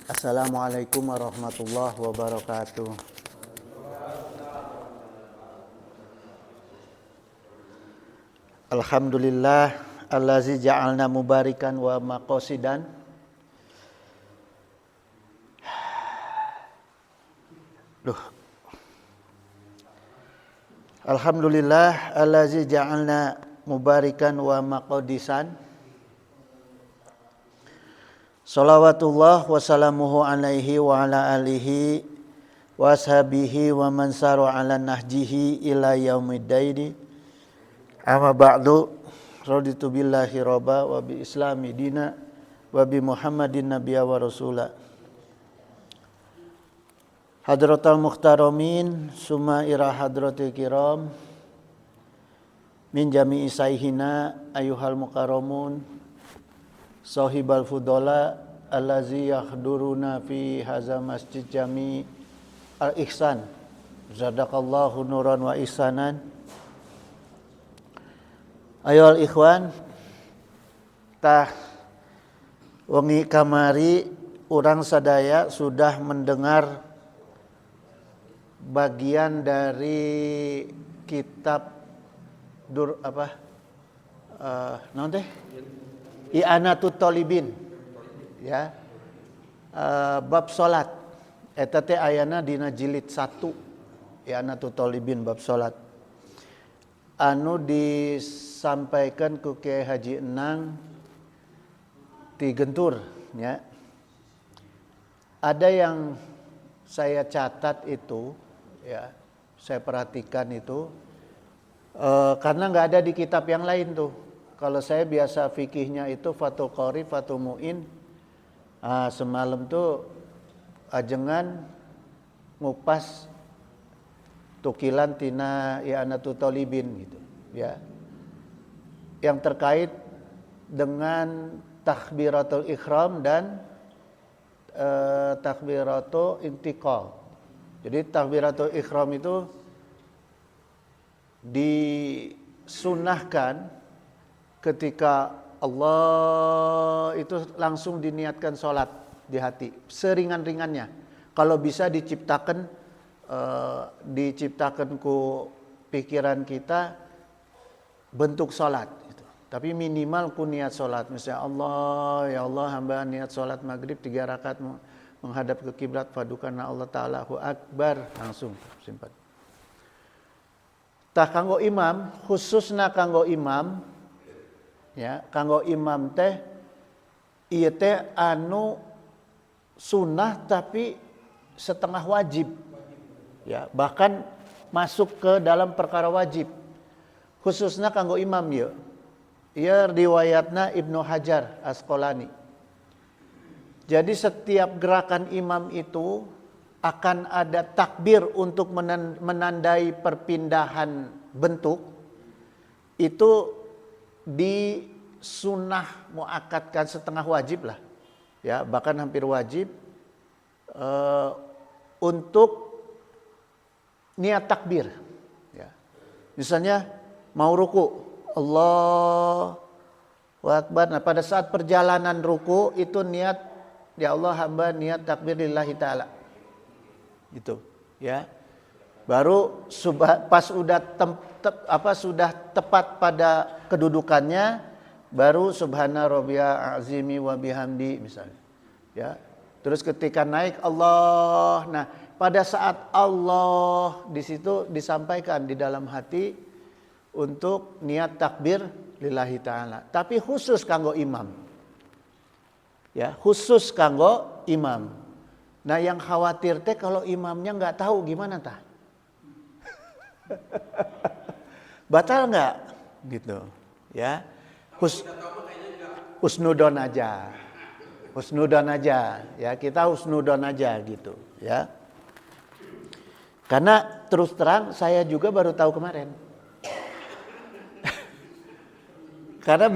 Assalamualaikum warahmatullahi wabarakatuh. Alhamdulillah allazi ja'alna mubarikan wa maqasidan. Alhamdulillah allazi ja'alna mubarikan wa maqadisan. Salawatullah wa salamuhu alaihi wa ala alihi wa ashabihi wa man saru ala nahjihi ila yaumiddin. Amma ba'du, raditu billahi rabba wa bi islami dina wa bi Muhammadin nabiyya wa rasula. Hadratal muhtaramin summa ira hadratil kiram min jami'i sayhina ayuhal mukarramun sahibal fudola allazi yahduruna fi haza masjid jami al-ihsan zadaqallahu nuran wa ihsanan. Ayohal ikhwan, tah wengi kamari urang sadaya sudah mendengar bagian dari kitab naon teh? I'anatut Thalibin, ya. Bab salat. Eta teh ayana dina jilid 1. I'anatut Thalibin bab salat. Anu disampaikan ku Kiai Haji Enang ti Gentur, ya. Ada yang saya catat itu, ya, saya perhatikan itu, karena nggak ada di kitab yang lain tuh. Kalau saya biasa fikihnya itu Fathul Qorib, Fathul Mu'in. Semalam tuh ajengan ngupas tukilan tina I'anatut Thalibin gitu, ya. Yang terkait dengan takbiratul ihram dan takbiratul intiqal. Jadi takbiratul ihram itu disunahkan ketika Allah itu langsung diniatkan sholat di hati, seringan-ringannya. Kalau bisa diciptakan ku pikiran kita bentuk sholat gitu. Tapi minimal ku niat sholat. Misalnya Allah, ya Allah hamba niat sholat maghrib 3 rakaat menghadap ke kiblat padukanna Allah Ta'ala Allahu Akbar, langsung simpan. Tah kanggo imam, khususna kanggo imam, ya, kanggo imam teh ieu teh anu sunnah tapi setengah wajib. Ya, bahkan masuk ke dalam perkara wajib. Khususna kanggo imam ieu. Ieu riwayatna Ibnu Hajar Asqalani. Jadi setiap gerakan imam itu akan ada takbir untuk menandai perpindahan bentuk. Itu disunnah muakkadkan setengah wajib lah. Ya, bahkan hampir wajib untuk niat takbir, ya. Misalnya mau ruku, Allahu Akbar. Nah, pada saat perjalanan ruku itu niat, ya Allah hamba niat takbir lillahi ta'ala, gitu, ya. Baru pas udah sudah tepat pada kedudukannya, baru subhana rabbiyal azimi wa bihamdi misalnya, ya. Terus ketika naik Allah, nah pada saat Allah di situ disampaikan di dalam hati untuk niat takbir lillahi ta'ala. Tapi khusus kanggo imam. Ya, khusus kanggo imam. Nah, yang khawatir teh kalau imamnya nggak tahu gimana tah? Batal nggak? Gitu, ya. Husnudon aja. Husnudon aja, ya, kita husnudon aja gitu, ya. Karena terus terang saya juga baru tahu kemarin. Karena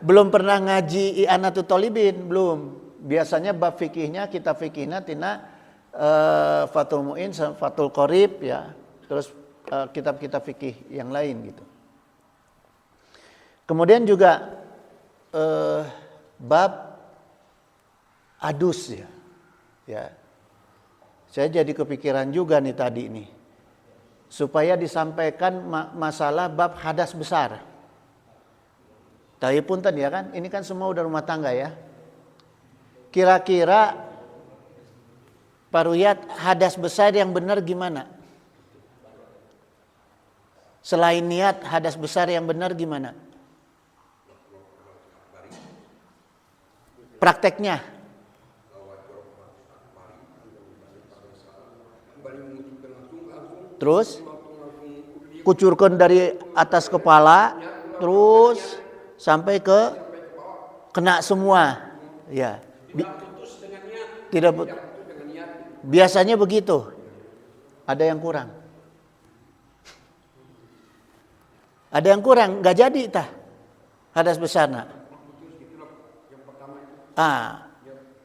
belum pernah ngaji I'anatut Thalibin, belum. Biasanya bab fikihnya, kitab fikihnya tina Fathul Mu'in, Fathul Qorib, ya. Terus kitab-kitab fikih yang lain gitu. Kemudian juga bab adus, ya. Ya. Saya jadi kepikiran juga nih tadi nih. Supaya disampaikan masalah bab hadas besar. Tapi punten ya kan, ini kan semua udah rumah tangga ya. Kira-kira Pak Ruyat, hadas besar yang benar gimana? Selain niat, hadas besar yang benar gimana? Prakteknya. Terus kucurkan dari atas kepala, terus sampai ke kena semua. Ya. Tidak biasanya begitu. Ada yang kurang. Ada yang kurang, nggak jadi tah hadas besar nak.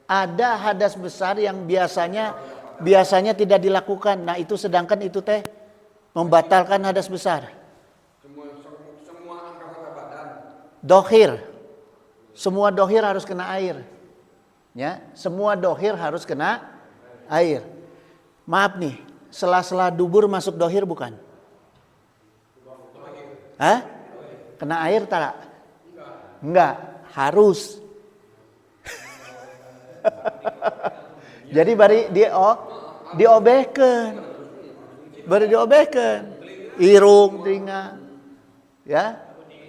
Ada hadas besar yang biasanya tidak dilakukan. Nah itu sedangkan itu teh membatalkan hadas besar. Semua anggota badan. Dohir, semua dohir harus kena air. Ya, semua dohir harus kena air. Maaf nih, sela-sela dubur masuk dohir bukan? Hah? Kena air tak? Enggak, harus. Jadi bari diobehkeun. Bari diobehkeun. Irung, telinga. Ya.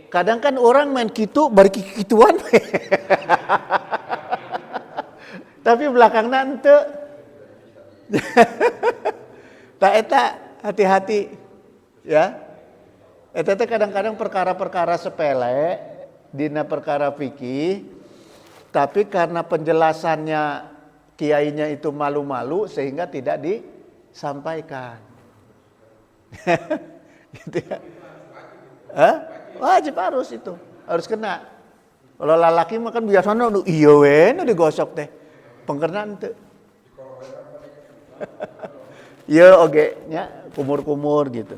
Kadang kan orang main kitu bari kituan. Tapi belakangna henteu. Tak eta hati-hati. Ya. Eta teh kadang-kadang perkara-perkara sepele dina perkara fikih, tapi karena penjelasannya kiainya itu malu-malu sehingga tidak disampaikan. Gitu ya. Wajib harus itu, harus kena. Kalau lalaki mah kan biasanya iya we nu digosok teh. Pengkerna henteu. Ieu oge nya kumur-kumur gitu.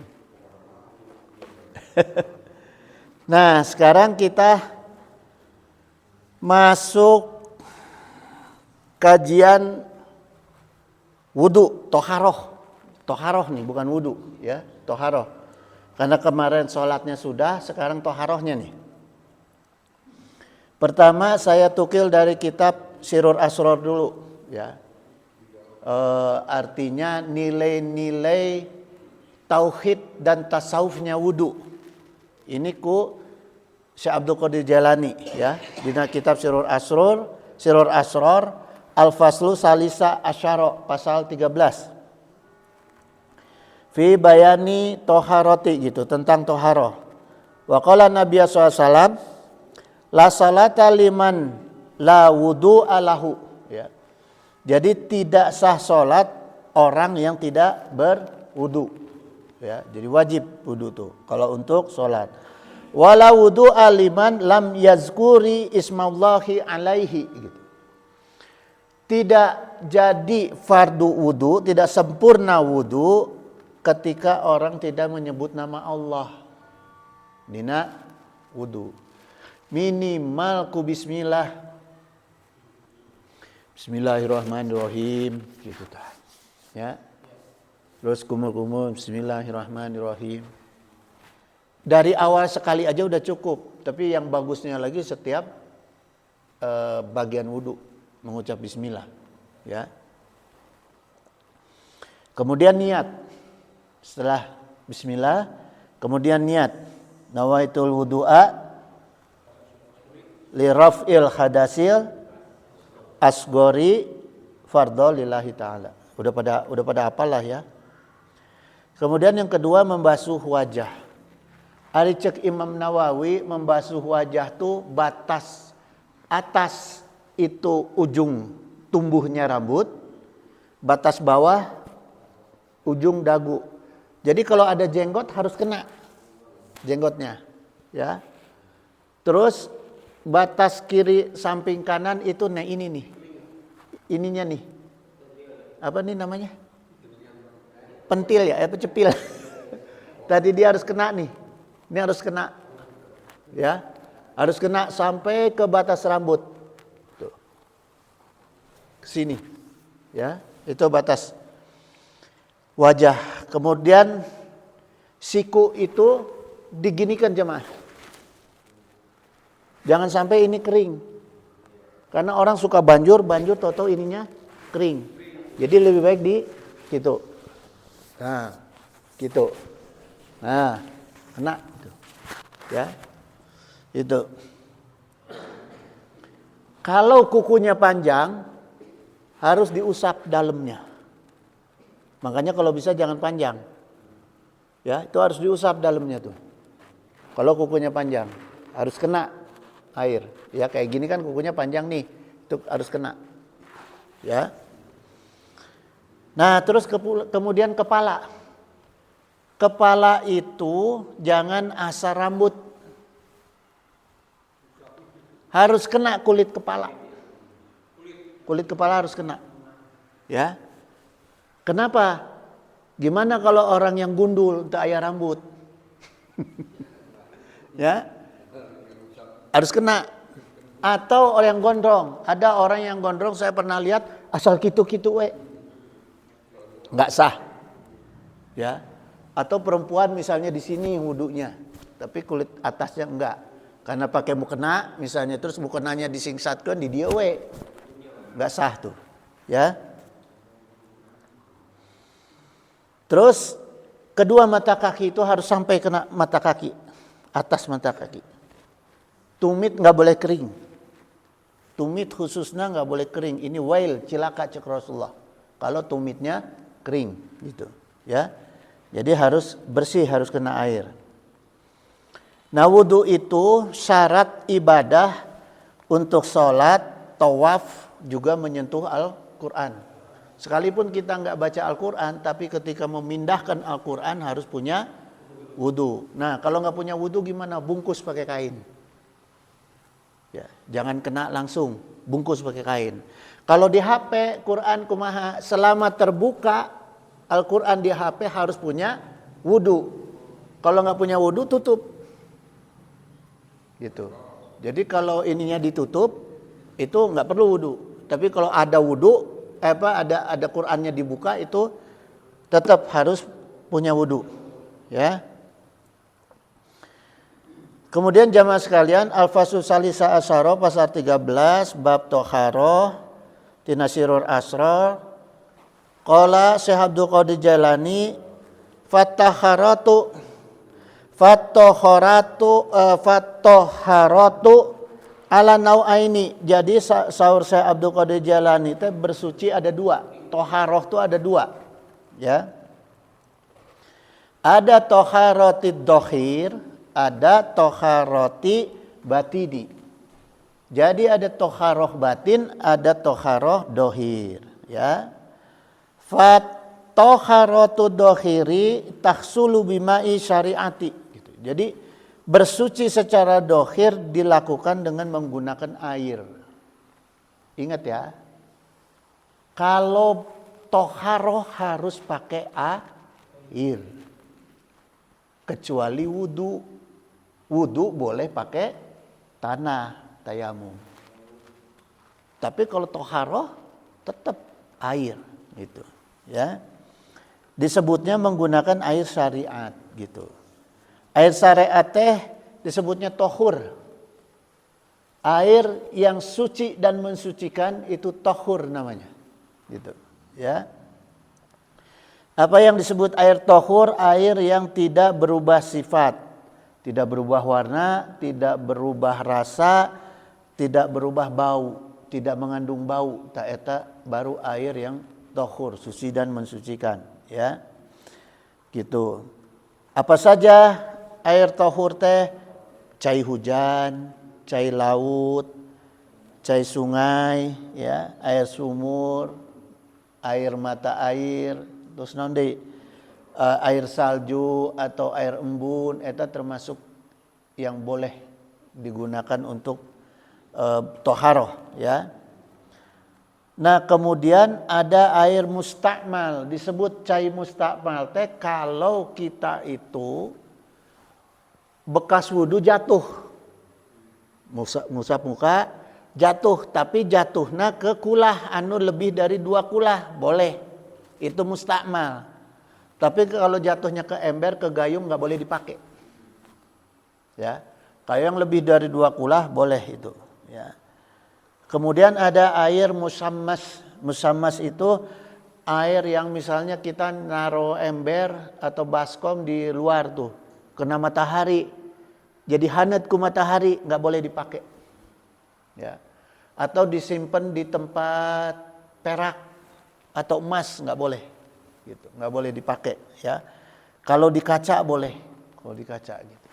Nah, sekarang kita masuk kajian wudu, toharoh. Toharoh nih, bukan wudu ya, toharoh. Karena kemarin sholatnya sudah, sekarang toharohnya nih. Pertama saya tukil dari kitab Sirur Asror dulu ya. Artinya nilai-nilai tauhid dan tasawufnya wudu. Ini ku Syekh Abdul Qadir Jalani ya, dina kitab Sirur Asror Al-Faslu Salisa Asyara pasal 13. Fi bayani toharoti gitu, tentang toharoh. Wa qala Nabi SAW la salata liman la wudu alahu ya. Jadi tidak sah salat orang yang tidak berwudu. Ya, jadi wajib wudu tuh kalau untuk sholat. Wala wudu aliman lam yazkuri ismallahi alaihi gitu. Tidak jadi fardu wudu, tidak sempurna wudu ketika orang tidak menyebut nama Allah dina wudu. Minimal ku bismillah. Bismillahirrahmanirrahim gitu tah. Ya. Terus kumur-kumur bismillahirrahmanirrahim. Dari awal sekali aja udah cukup. Tapi yang bagusnya lagi setiap bagian wudu mengucap bismillah. Ya. Kemudian niat. Setelah bismillah, kemudian niat. Nawaitul wudu'a li raf'il hadasil asgori fardhu lillahi ta'ala. Udah pada apalah ya. Kemudian yang kedua membasuh wajah. Ari cek Imam Nawawi membasuh wajah tuh batas atas itu ujung tumbuhnya rambut, batas bawah ujung dagu. Jadi kalau ada jenggot harus kena jenggotnya, ya. Terus batas kiri samping kanan itu nah ini nih. Ininya nih. Apa nih namanya? Pentil ya, cepil. Tadi dia harus kena nih. Ini harus kena. Ya. Harus kena sampai ke batas rambut. Tuh. Ke sini. Ya, itu batas wajah. Kemudian siku itu diginikan jemaah. Jangan sampai ini kering. Karena orang suka banjur tahu-tahu ininya kering. Jadi lebih baik di gitu. Nah, gitu. Nah, kena gitu. Ya. Itu. Kalau kukunya panjang harus diusap dalamnya. Makanya kalau bisa jangan panjang. Ya, itu harus diusap dalamnya tuh. Kalau kukunya panjang harus kena air. Ya, kayak gini kan kukunya panjang nih. Itu harus kena. Ya. Nah, terus kemudian kepala. Kepala itu jangan asal rambut. Harus kena kulit kepala. Kulit kepala harus kena. Ya. Kenapa? Gimana kalau orang yang gundul tak aya rambut? Ya. Harus kena. Atau orang yang gondrong. Ada orang yang gondrong saya pernah lihat asal gitu-gitu we. Enggak sah. Ya. Atau perempuan misalnya di sini wudunya, tapi kulit atasnya enggak. Karena pakai mukena misalnya, terus mukenanya disingsatkan di dia we. Enggak sah tuh. Ya. Terus kedua mata kaki itu harus sampai kena mata kaki, atas mata kaki. Tumit enggak boleh kering. Tumit khususnya enggak boleh kering. Ini wail, cilaka cek Rasulullah. Kalau tumitnya kering gitu, ya. Jadi harus bersih, harus kena air. Nah, wudu itu syarat ibadah untuk sholat, tawaf, juga menyentuh Al-Quran. Sekalipun kita nggak baca Al-Quran, tapi ketika memindahkan Al-Quran harus punya wudu. Nah, kalau nggak punya wudu gimana? Bungkus pakai kain. Ya, jangan kena langsung, bungkus pakai kain. Kalau di HP, Quran kumaha, selama terbuka Al-Quran di HP harus punya wudu. Kalau nggak punya wudu, tutup. Gitu. Jadi kalau ininya ditutup itu nggak perlu wudu. Tapi kalau ada wudu, ada Qurannya dibuka itu tetap harus punya wudu. Ya. Kemudian jamaah sekalian, Al-Fasul Salisa Asyara pasal 13 bab Toharoh Tinasirur Asrar. Qala Syekh Abdul Qadir Jailani Fattoharatu ala nau'aini. Jadi sahur Syekh Abdul Qadir Jailani itu bersuci ada dua. Toharoh itu ada dua. Ya. Ada toharoti dohir, ada toharoti batidi. Jadi ada toharoh batin, ada toharoh dohir. Ya. Toharatu dohiri taksulu bimai syariati. Gitu. Jadi bersuci secara dohir dilakukan dengan menggunakan air. Ingat ya, kalau toharoh harus pakai air. Kecuali wudu. Wudu boleh pakai tanah, tayamum. Tapi kalau toharoh tetap air gitu. Ya. Disebutnya menggunakan air syariat gitu. Air syariat teh disebutnya tohur. Air yang suci dan mensucikan itu tohur namanya. Gitu, ya. Apa yang disebut air tohur? Air yang tidak berubah sifat, tidak berubah warna, tidak berubah rasa, tidak berubah bau, tidak mengandung bau. Tak eta baru air yang tohur, suci dan mensucikan, ya. Gitu. Apa saja air tohur teh? Cai hujan, cai laut, cai sungai, ya, air sumur, air mata air, terus nanti air salju atau air embun, eta termasuk yang boleh digunakan untuk toharoh, ya. Nah, kemudian ada air mustakmal, disebut cai mustakmal teh kalau kita itu bekas wudu jatuh, ngusap muka, jatuh, tapi jatuhna ke kulah anu lebih dari 2 kulah, boleh. Itu mustakmal. Tapi kalau jatuhnya ke ember, ke gayung nggak boleh dipakai. Ya. Kalau yang lebih dari 2 kulah boleh itu, ya. Kemudian ada air musammas. Musammas itu air yang misalnya kita naruh ember atau baskom di luar tuh, kena matahari, jadi hangat ku matahari, nggak boleh dipakai. Ya. Atau disimpan di tempat perak atau emas, nggak boleh. Gitu, nggak boleh dipakai. Ya. Kalau di kaca boleh, kalau di kaca gitu.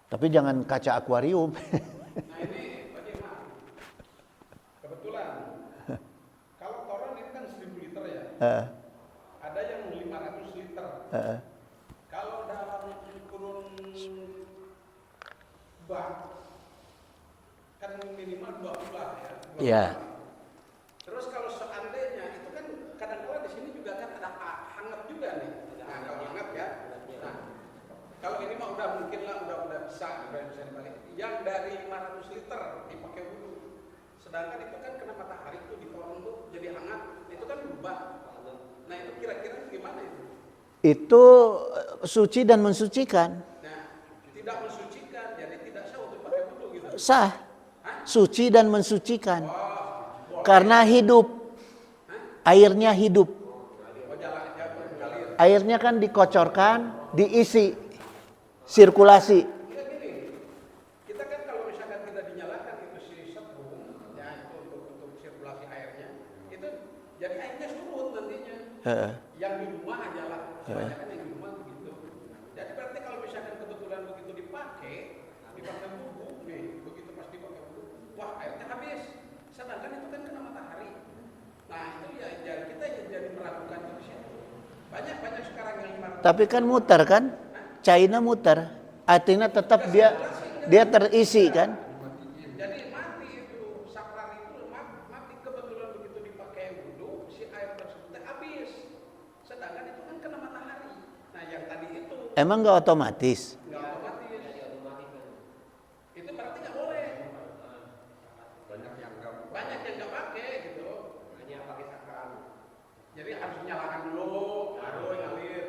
Tapi jangan kaca akuarium. Nah ini bagaimana? Kebetulan kalau toren ini kan 1000 liter ya. Ada yang 500 liter. Kalau dalam kurun bak kan minimal 2 bulan ya. 2 Iya. bulan. Terus kalau seandainya itu kan kadang-kadang di sini juga kan ada hangat juga nih. Nah kalau hangat ya. Nah kalau ini mah udah mungkin lah udah bisa dibalik. Yang dari 500 liter dipakai wudhu. Sedangkan itu kan kena matahari itu di toren tuh jadi hangat. Itu kan berubah. Nah itu kira-kira gimana itu? Itu suci dan mensucikan. Nah tidak mensucikan jadi tidak sah untuk pakai wudhu gitu. Sah. Suci dan mensucikan. Karena hidup. Airnya hidup. Airnya kan dikocorkan, diisi. Sirkulasi. Kita kan kalau misalkan tidak dinyalakan itu si setrum, ya itu untuk sirkulasi airnya, itu jadi airnya surut nantinya. Yang di rumah aja lah, kebanyakan yang di rumah begitu. Jadi berarti kalau misalkan kebetulan begitu dipakai wudhu, nih begitu pas dipakai wudhu, wah airnya habis. Sedangkan itu kan kena matahari. Nah itu ya jadi kita jadi meragukan itu sih. Banyak sekarang yang Tapi kan muter kan? China muter. Artinya tetap dia terisi kan? jadi mati itu saklar itu mati kebetulan begitu dipakai wudhu si air tersebut habis. Sedangkan itu kan kena matahari. Nah yang tadi itu Emang nggak otomatis? nggak otomatis. Itu berarti nggak boleh. Banyak yang nggak pakai gitu. Hanya pakai saklar. Jadi harus nyalakan dulu baru ngalir.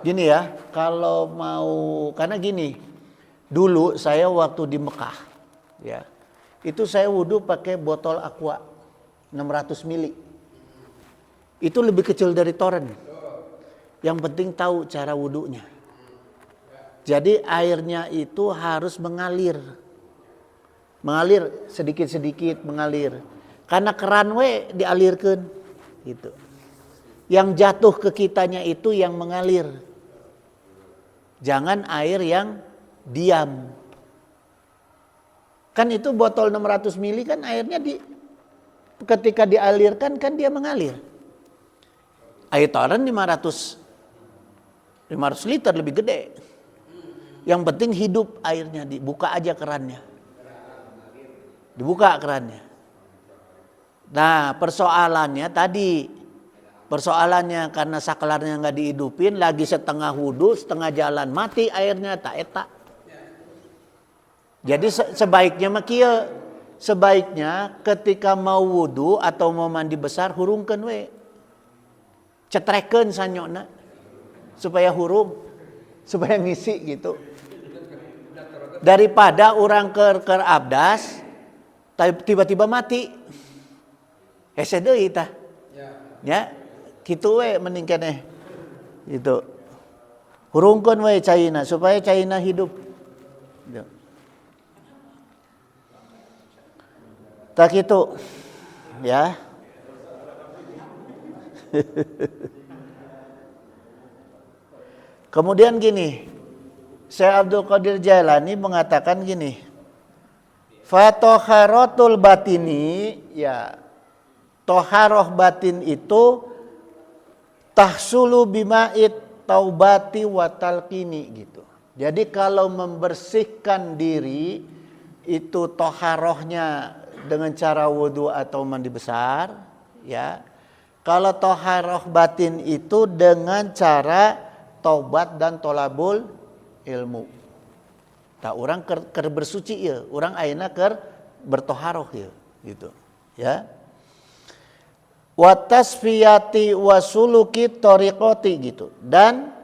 Gini ya, kalau mau, karena gini, dulu saya waktu di Mekah, ya, itu saya wudhu pakai botol aqua 600 mili. Itu lebih kecil dari toren. Yang penting tahu cara wudhunya. Jadi airnya itu harus mengalir sedikit-sedikit mengalir. Karena keran dialirkan, gitu. Yang jatuh ke kitanya itu yang mengalir. Jangan air yang diam. Kan itu botol 600 mili kan airnya ketika dialirkan kan dia mengalir. Air toren 500 liter lebih gede. Yang penting hidup airnya, dibuka aja kerannya. Dibuka kerannya. Nah, persoalannya karena saklarnya nggak dihidupin, lagi setengah wudhu, setengah jalan, mati airnya, tak etak. Jadi sebaiknya makia, sebaiknya ketika mau wudhu atau mau mandi besar, hurungkan cetreken sanyona, supaya hurung, supaya ngisi gitu. Daripada orang ke abdas, tiba-tiba mati. Hese deui tah. Ya. Kitu mending keneh. Gitu. Hurungkeun caina supaya caina hidup. Gitu. Tak itu. Ya. Kemudian gini. Syekh Abdul Qadir Jailani mengatakan gini. Fatoharatul batini, ya. Toharoh batin itu tahsulu bima'id taubati wa talqini gitu. Jadi kalau membersihkan diri itu toharohnya dengan cara wudhu atau mandi besar, ya. Kalau toharoh batin itu dengan cara taubat dan tolabul ilmu. Tak orang ker bersuci ya, orang ayeuna ker bertoharoh ya, gitu. Ya. Wa tasfiyati wa suluki tariqati gitu. Dan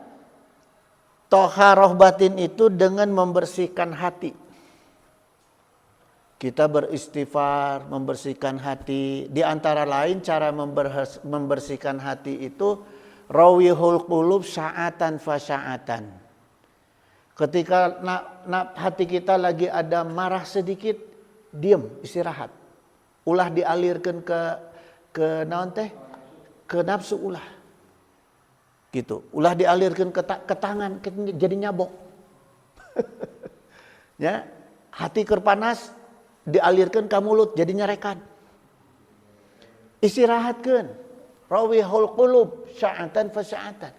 toharoh batin itu dengan membersihkan hati. Kita beristighfar, membersihkan hati. Di antara lain cara membersihkan hati itu rawihul qulub sa'atan fa sa'atan. Ketika hati kita lagi ada marah sedikit, diam, istirahat. Ulah dialirkan ke naon teh? Ke nafsu ulah. Gitu. Ulah dialirkan ke tangan, jadi nyabok. Ya, hati kerpanas dialirkan ke mulut jadi nyarekan. Istirahatkeun. Rawihul qulub sa'atan fa sa'atan.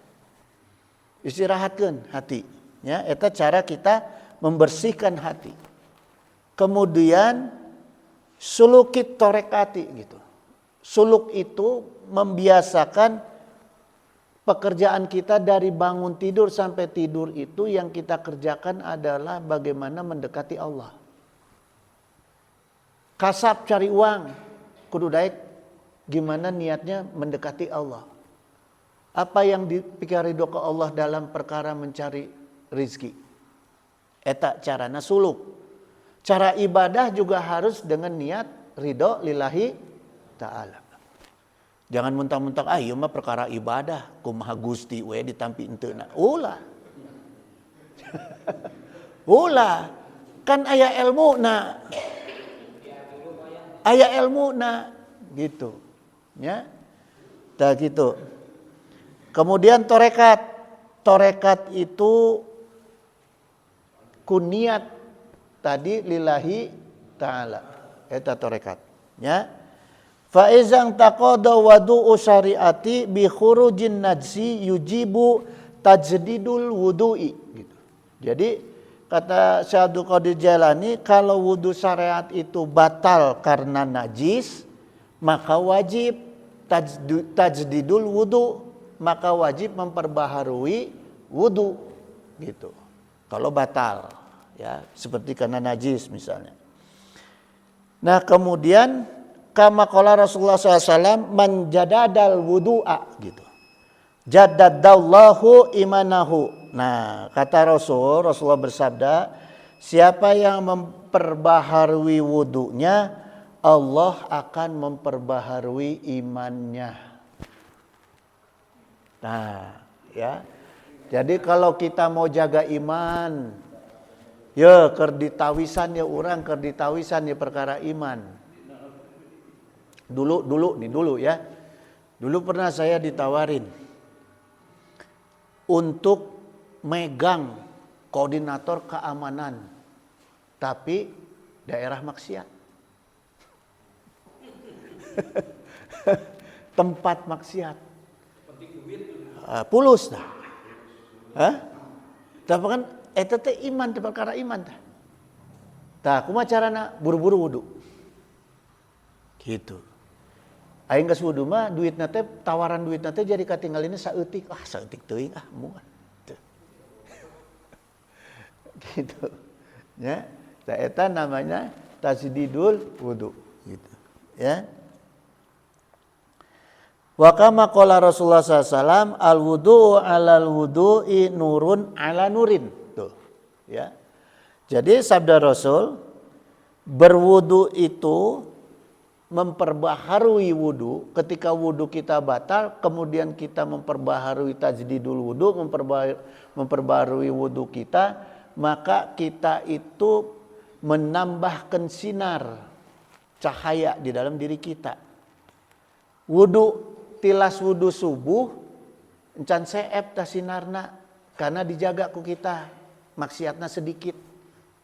Istirahatkeun hati. Ya, eta cara kita membersihkan hati. Kemudian sulukit torekati gitu. Suluk itu membiasakan pekerjaan kita dari bangun tidur sampai tidur itu yang kita kerjakan adalah bagaimana mendekati Allah. Kasab cari uang, kudu daek gimana niatnya mendekati Allah. Apa yang dipikir ridho ke Allah dalam perkara mencari rizki. Eta carana suluk. Cara ibadah juga harus dengan niat ridho lillahi ta'ala. Jangan mentang-mentang ieu mah perkara ibadah, kumaha Gusti we ditampi enteuna. Ulah. Ulah. Kan aya ilmuna. Aya ilmuna gitu. Ya. Tak gitu. Kemudian torekat. Torekat itu kuniat tadi lillahi ta'ala. Eta torekat. Ya. Fa izang taqada wudu'u syariati bi khurujin najsi yujibu tajdidul wudu'i gitu. Jadi kata Syekh Abdul Qadir Jailani, kalau wudu syariat itu batal karena najis, maka wajib tajdidul wudu, maka wajib memperbaharui wudu gitu. Kalau batal, ya seperti karena najis misalnya. Nah kemudian kama qala Rasulullah SAW man jadadal wudu'a gitu. Jaddadallahu imanahu. Nah kata Rasulullah bersabda, siapa yang memperbaharui wudunya, Allah akan memperbaharui imannya. Nah ya. Jadi kalau kita mau jaga iman, ya keur ditawisan ya orang, keur ditawisan ya perkara iman. Dulu ya. Dulu pernah saya ditawarin untuk megang koordinator keamanan, tapi daerah maksiat. Tempat maksiat. Pulus dah. Hah? Tapi kan eta teh iman teh perkara iman tah. Tah kumaha carana buru-buru wudu. Gitu. Aing geus wudu mah duitna teh tawaran duitna teh jadi katinggalina saeutik. Saeutik teuing moal. Gitu. Ya. Tah eta namanya tasdidul wudu gitu. Ya. Wa kama qala Rasulullah SAW al-wudu'u 'alal wudu'i nurun 'ala nurin. Tuh, ya. Jadi sabda Rasul, berwudu itu memperbaharui wudu. Ketika wudu kita batal, kemudian kita memperbaharui tajdidul wudu, memperbaharui wudu kita, maka kita itu menambahkan sinar cahaya di dalam diri kita. Wudu tilas wudu subuh encan seep tah sinarna karena dijaga ku kita maksiatna sedikit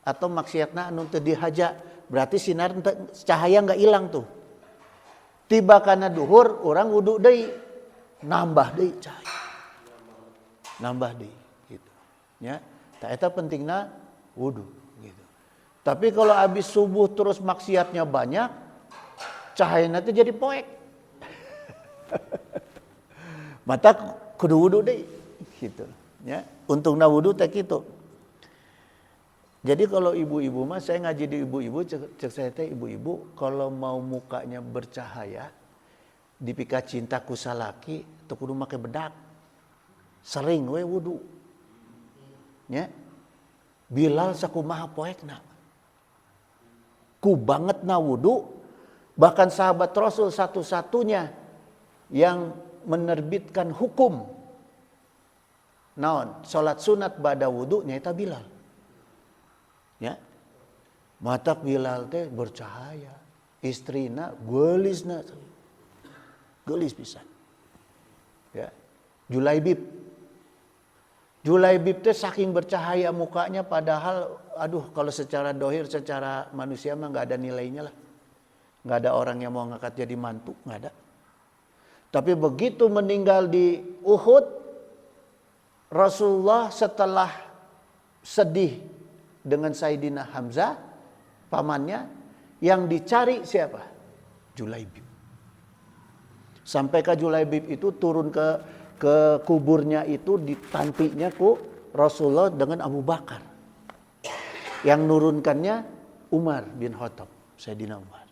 atau maksiatna anu teu dihaja, berarti sinar cahaya enggak hilang tuh. Tiba kana duhur orang wudu deui, nambah deui cahaya. Nambah deui gitu. Ya, tah eta pentingna wudu gitu. Tapi kalau habis subuh terus maksiatnya banyak, cahayana teh jadi poek. Mata kudu wudu deui gitu ya. Untungna wudu teh kitu. Jadi kalau ibu-ibu mah, saya ngaji di ibu-ibu, cek saya teh ibu-ibu kalau mau mukanya bercahaya, dipika cinta ku salaki, teu kudu make bedak. Sering we wudu. Nya. Bilal sakumaha poekna. Ku bangetna wudu, bahkan sahabat Rasul satu-satunya yang menerbitkan hukum naon salat sunat bada wudu nyaita Bilal. Ya. Mata Bilal teh bercahaya, istrina geulisna geulis pisan. Ya. Julaibib teh saking bercahaya mukanya, padahal aduh kalau secara dohir, secara manusia mah nggak ada nilainya lah. Nggak ada orang yang mau ngangkat jadi mantu, nggak ada. Tapi begitu meninggal di Uhud, Rasulullah setelah sedih dengan Sayyidina Hamzah, pamannya, yang dicari siapa? Julaibib. Sampai ke Julaibib itu turun ke kuburnya itu, ditantinya ku Rasulullah dengan Abu Bakar. Yang nurunkannya Umar bin Khattab, Sayyidina Umar.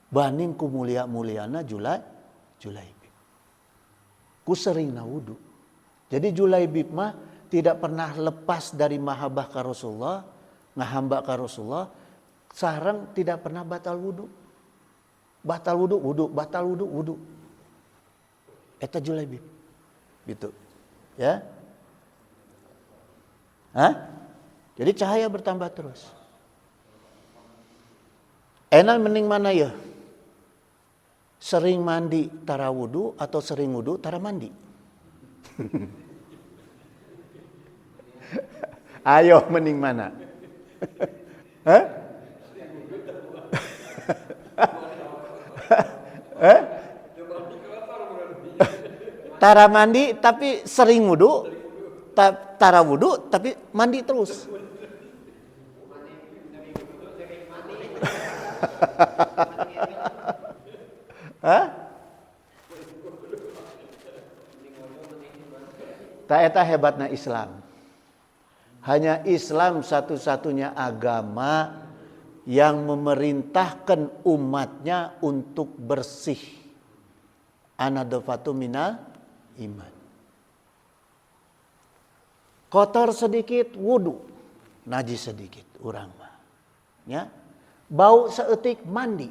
Baning ku mulia-muliana Julaibib. Ku sering wudu. Jadi Julaibib mah tidak pernah lepas dari mahabbah ka Rasulullah, ngahamba ka Rasulullah, sareng tidak pernah batal wudu. Batal wudu, batal wudu. Eta Julaibib. Gitu. Ya. Jadi cahaya bertambah terus. Enak mending mana ya? Sering mandi tara wudu atau sering wudu tara mandi? Ayo mending mana? Tara mandi tapi sering wudu, tara wudu tapi mandi terus. Tak eta hebatna Islam. Hanya Islam satu-satunya agama yang memerintahkan umatnya untuk bersih. Anadofatu minal iman. Kotor sedikit wudu, najis sedikit urang mah. Ya. Bau seeutik mandi.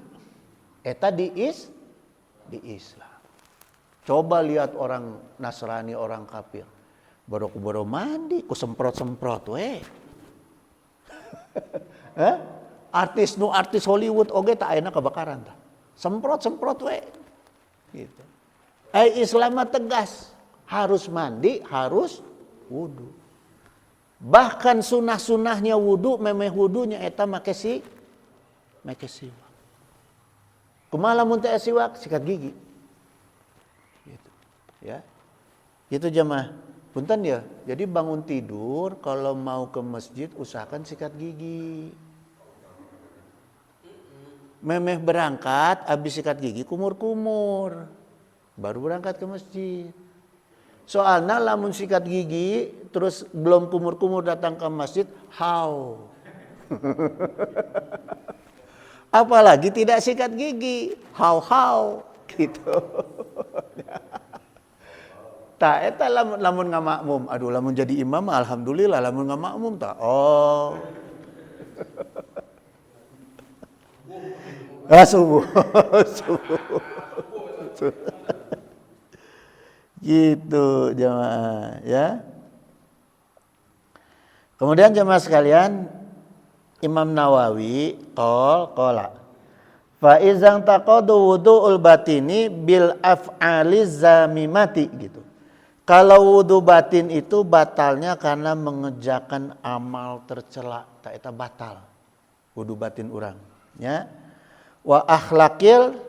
Eta di Islam. Coba lihat orang Nasrani, orang kafir. Boro-boro mandi, ku semprot-semprot we. Artis Hollywood oge tak ayeuna kebakaran tah. Semprot-semprot we. Gitu. Islam mah tegas, harus mandi, harus wudu. Bahkan sunah-sunahnya wudu, memeh wudunya eta make siwak. Kumaha lamun teu siwak, sikat gigi. Gitu. Ya. Itu jamaah. Punten ya. Jadi bangun tidur kalau mau ke masjid usahakan sikat gigi. Memeh berangkat habis sikat gigi kumur-kumur. Baru berangkat ke masjid. Soalnya lamun sikat gigi terus belum kumur-kumur datang ke masjid, how? Apalagi tidak sikat gigi, how gitu. Tak eta lamun ngamakmum, aduh lamun jadi imam alhamdulillah, lamun ngamakmum tak. Oh. Subuh. Gitu jemaah ya. Kemudian jemaah sekalian, Imam Nawawi qala fa izang taqadu wudu'ul batini bil af'aliz zamimati gitu. Kalau wudu batin itu batalnya karena mengerjakan amal tercela, tak eta batal. Wudu batin urang, ya. Wa akhlaqil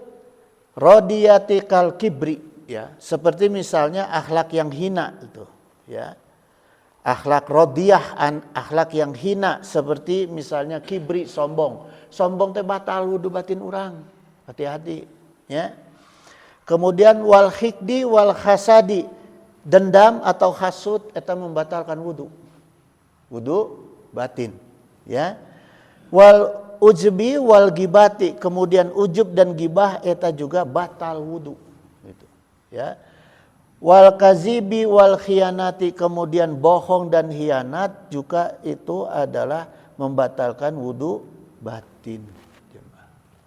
radiyati kal kibri, ya. Seperti misalnya akhlak yang hina itu, ya. Akhlak radiyah, akhlak yang hina seperti misalnya kibri, sombong. Sombong teh batal wudu batin urang. Hati-hati, ya. Kemudian wal hikdi wal hasadi, dendam atau hasud eta membatalkan wudu. Wudu batin, Ya. Wal ujbi wal gibati, kemudian ujub dan gibah eta juga batal wudu. Gitu. Ya. Wal kazibi wal khianati, kemudian bohong dan khianat juga itu adalah membatalkan wudu batin.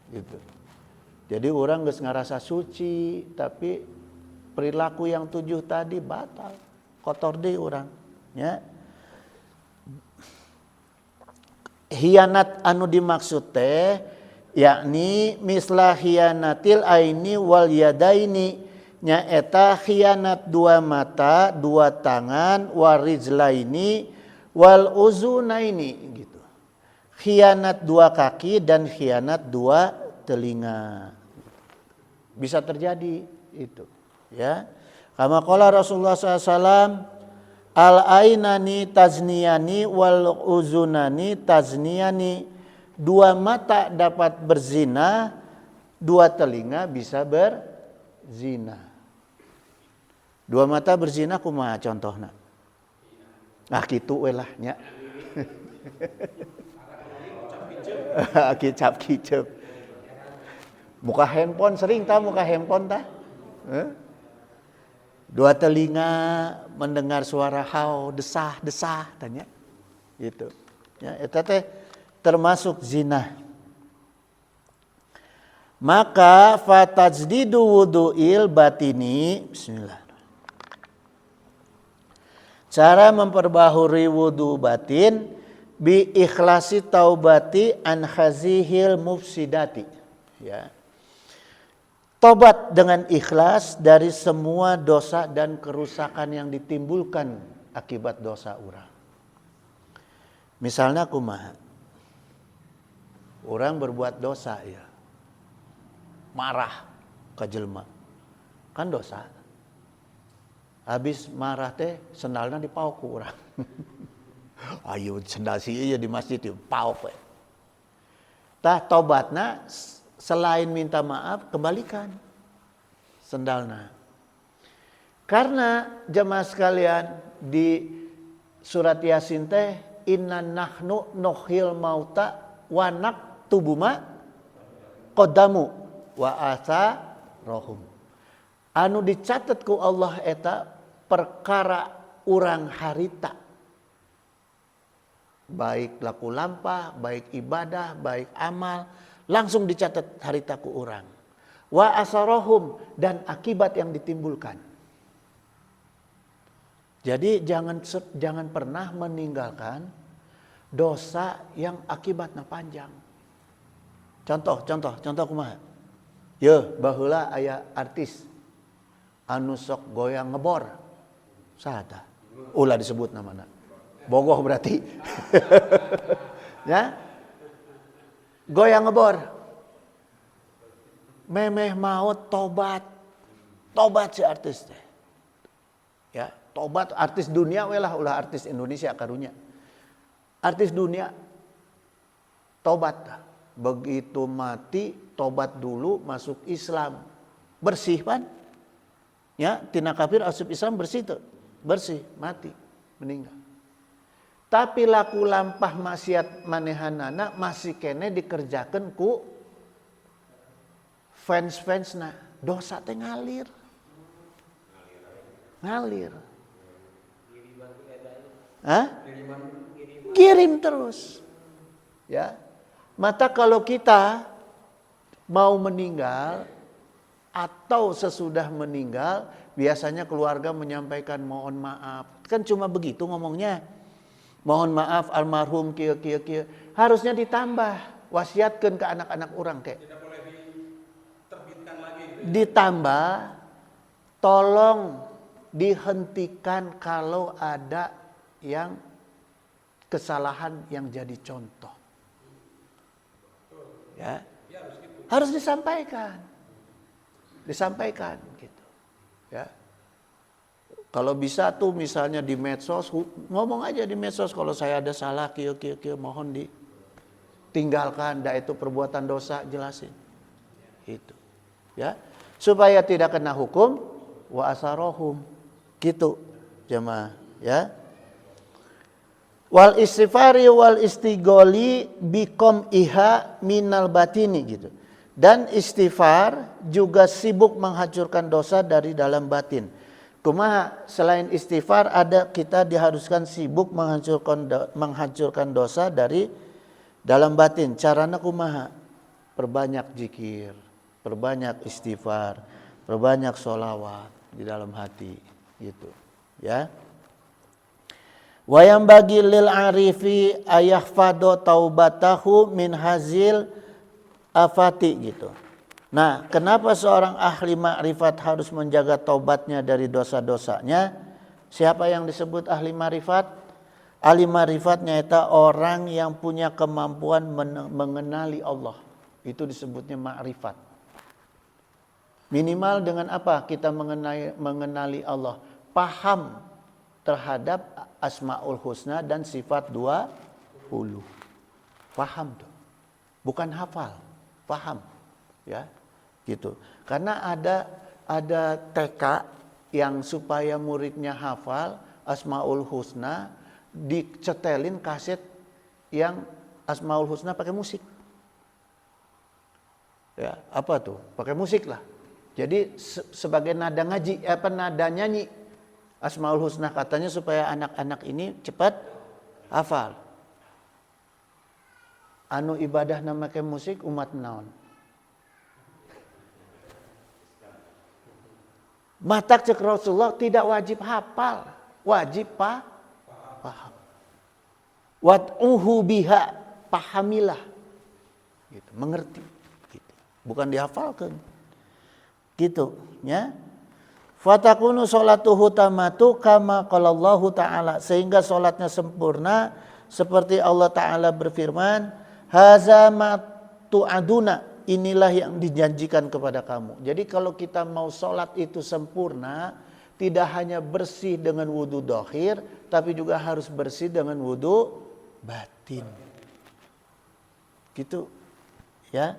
Gitu. Jadi orang geus ngarasa suci tapi perilaku yang 7 tadi batal, kotor deui urang, nya. Khianat anu dimaksud teh yakni mislah khianatil aini wal yadaini, nya eta khianat 2 mata, 2 tangan, warijlaini wal uzunaini gitu. Khianat 2 kaki dan khianat 2 telinga. Bisa terjadi itu, ya. Kama qala Rasulullah SAW, al-ainani tazniyani wal uzunani tazniyani. 2 mata dapat berzina, 2 telinga bisa berzina. 2 mata berzina kumaha contohna? Nah kitu we lah nya. Kicap-kicap. Muka handphone sering tah muka handphone tah? 2 telinga mendengar suara hau, desah tanya. Gitu. Ya, eta teh termasuk zina. Maka fatajdidu wudu'il batini, bismillah. Cara memperbaharui wudu batin bi ikhlasi taubati an khazihil mufsidati. Ya. Tobat dengan ikhlas dari semua dosa dan kerusakan yang ditimbulkan akibat dosa urang. Misalnya kumaha? Orang berbuat dosa ya. Marah ke jelema. Kan dosa. Habis marah teh sendalna dipauk ku urang. Ayo sendal si ieu di masjid dipauk we. Tah tobatna selain minta maaf, kembalikan sendalna. Karena jemaah sekalian di surat Yasin teh inna nahnu nuhyil mauta wa naktubu ma qaddamu wa atharohum. Anu dicatat ku Allah eta perkara urang harita. Baik laku lampah, baik ibadah, baik amal, langsung dicatat haritaku orang. Wa asarohum, dan akibat yang ditimbulkan. Jadi jangan pernah meninggalkan dosa yang akibatnya panjang. Contoh kumaha? Ye, baheula aya artis anu sok goyang ngebor. Saha tah? Ulah disebut namana. Bogoh berarti. Ya? Goyang ngebor. Memeh maut tobat si artis teh. Ya, tobat artis dunia we lah ulah artis Indonesia karunya. Artis dunia tobat. Begitu mati tobat dulu masuk Islam. Bersih kan? Ya, tina kafir asup Islam bersih tuh. Bersih, mati, meninggal. Tapi laku lampah maksiat manehanana masih kene dikerjakan ku fans-fansna. Dosa teh ngalir. Hah? Kirim terus. Ya. Maka kalau kita mau meninggal atau sesudah meninggal, biasanya keluarga menyampaikan mohon maaf. Kan cuma begitu ngomongnya. Mohon maaf almarhum kieu. Harusnya ditambah, wasiatkeun ke anak-anak orang teh. Tidak boleh diterbitkan lagi. Ditambah, tolong dihentikan kalau ada yang kesalahan yang jadi contoh. Ya, harus disampaikan gitu. Ya. Kalau bisa tuh misalnya di medsos, ngomong aja di medsos kalau saya ada salah kieu mohon ditinggalkan, dah itu perbuatan dosa, jelasin. Itu. Ya. Supaya tidak kena hukum wa asarohum. Gitu jemaah, ya. Wal istighfari wal istigoli bikom iha minal batini gitu. Dan istighfar juga sibuk menghancurkan dosa dari dalam batin. Kumaha selain istighfar ada kita diharuskan sibuk menghancurkan dosa dari dalam batin. Caranya kumaha? Perbanyak zikir, perbanyak istighfar, perbanyak sholawat di dalam hati gitu ya. Wayam bagi lil arifi ayahfado taubatahu min hazil afati gitu. Nah, kenapa seorang ahli makrifat harus menjaga taubatnya dari dosa-dosanya? Siapa yang disebut ahli makrifat? Ahli makrifat nyata orang yang punya kemampuan mengenali Allah. Itu disebutnya makrifat. Minimal dengan apa kita mengenali Allah? Paham terhadap Asmaul Husna dan sifat 20. Paham tuh. Bukan hafal, paham. Ya. Gitu. Karena ada TK yang supaya muridnya hafal Asmaul Husna dicetelin kaset yang Asmaul Husna pakai musik. Ya, apa tuh? Pakai musik lah. Jadi sebagai nada ngaji, nada nyanyi Asmaul Husna katanya supaya anak-anak ini cepat hafal. Anu ibadah nama ke musik umat naon. Matak cek Rasulullah tidak wajib hafal, wajib paham. Wad'uhu biha, pahamilah. Gitu, mengerti. Gitu. Bukan dihafalkan. Gitu, ya. Fatakunu sholatuhu tamatu kama qalallahu ta'ala. Sehingga sholatnya sempurna seperti Allah Ta'ala berfirman, haza ma tu'aduna, inilah yang dijanjikan kepada kamu. Jadi kalau kita mau sholat itu sempurna, tidak hanya bersih dengan wudu dohir, tapi juga harus bersih dengan wudu batin. Gitu, ya.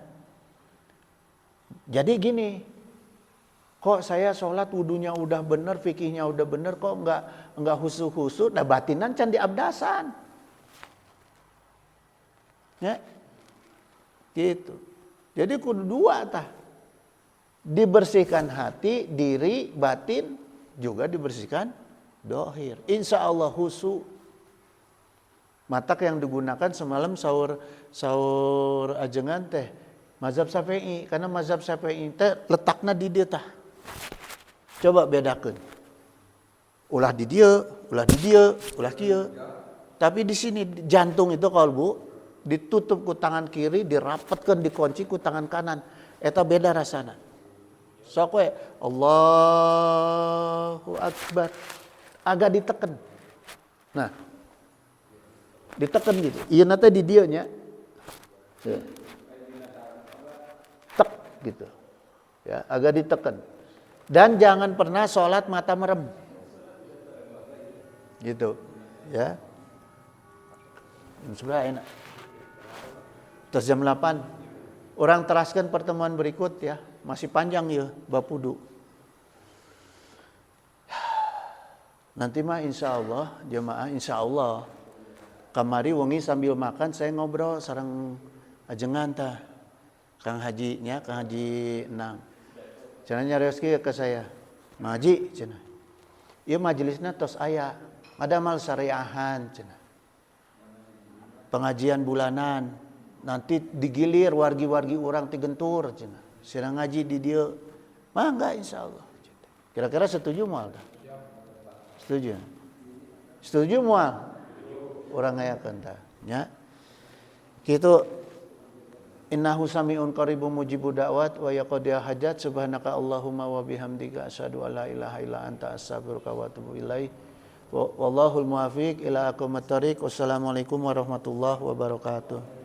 Jadi gini, kok saya sholat wudunya udah bener, fikihnya udah bener, kok enggak husu-husu, nah batinan can diabdasan. Ya. Gitu. Jadi kudu dua tah. Dibersihkan hati, diri, batin, juga dibersihkan dohir. Insya Allah husu. Matak yang digunakan semalam sahur ajengan teh mazhab Syafi'i, karena mazhab Syafi'i teh letakna di dieu tah. Coba bedakan. Ulah di dia, ulah di dia, ulah kieu. Tapi di sini jantung itu kalbu ditutup ku tangan kiri, dirapatkan, dikunci ku tangan kanan. Eta beda rasana. Sok we Allahu Akbar. Agak diteken. Nah. Diteken gitu. Ieu na teh di dieu nya. Tek gitu. Ya, agak diteken. Dan jangan pernah sholat mata merem. Gitu. Ya. Sebenarnya enak. Terus jam 8. Orang teraskan pertemuan berikut ya. Masih panjang ya bapudu. Nanti mah insya Allah jemaah insya Allah. Kamari wengi sambil makan saya ngobrol sareng ajengan tah. Kang Haji nya, Kang Haji Nang. Cenah nyarios kieu ke saya. Maji cenah. Ieu majelisna tos aya. Madamal syariahan cenah. Pengajian bulanan. Nanti digilir wargi-wargi orang tigentur cenah. Sira ngaji di dieu. Mangga insyaallah. Kira-kira setuju moal tah? Setuju. Setuju moal? Urang ngayakeun tah nya. Kitu innahu sami'un qaribun mujibud da'wat wa yaqdi hajat subhanaka Allahumma wa bihamdika asyhadu an la ilaha illa anta astaghfiruka wa atubu ilaik. Wallahul muwaffiq ila aqwamit thoriq. Wassalamualaikum warahmatullahi wabarakatuh.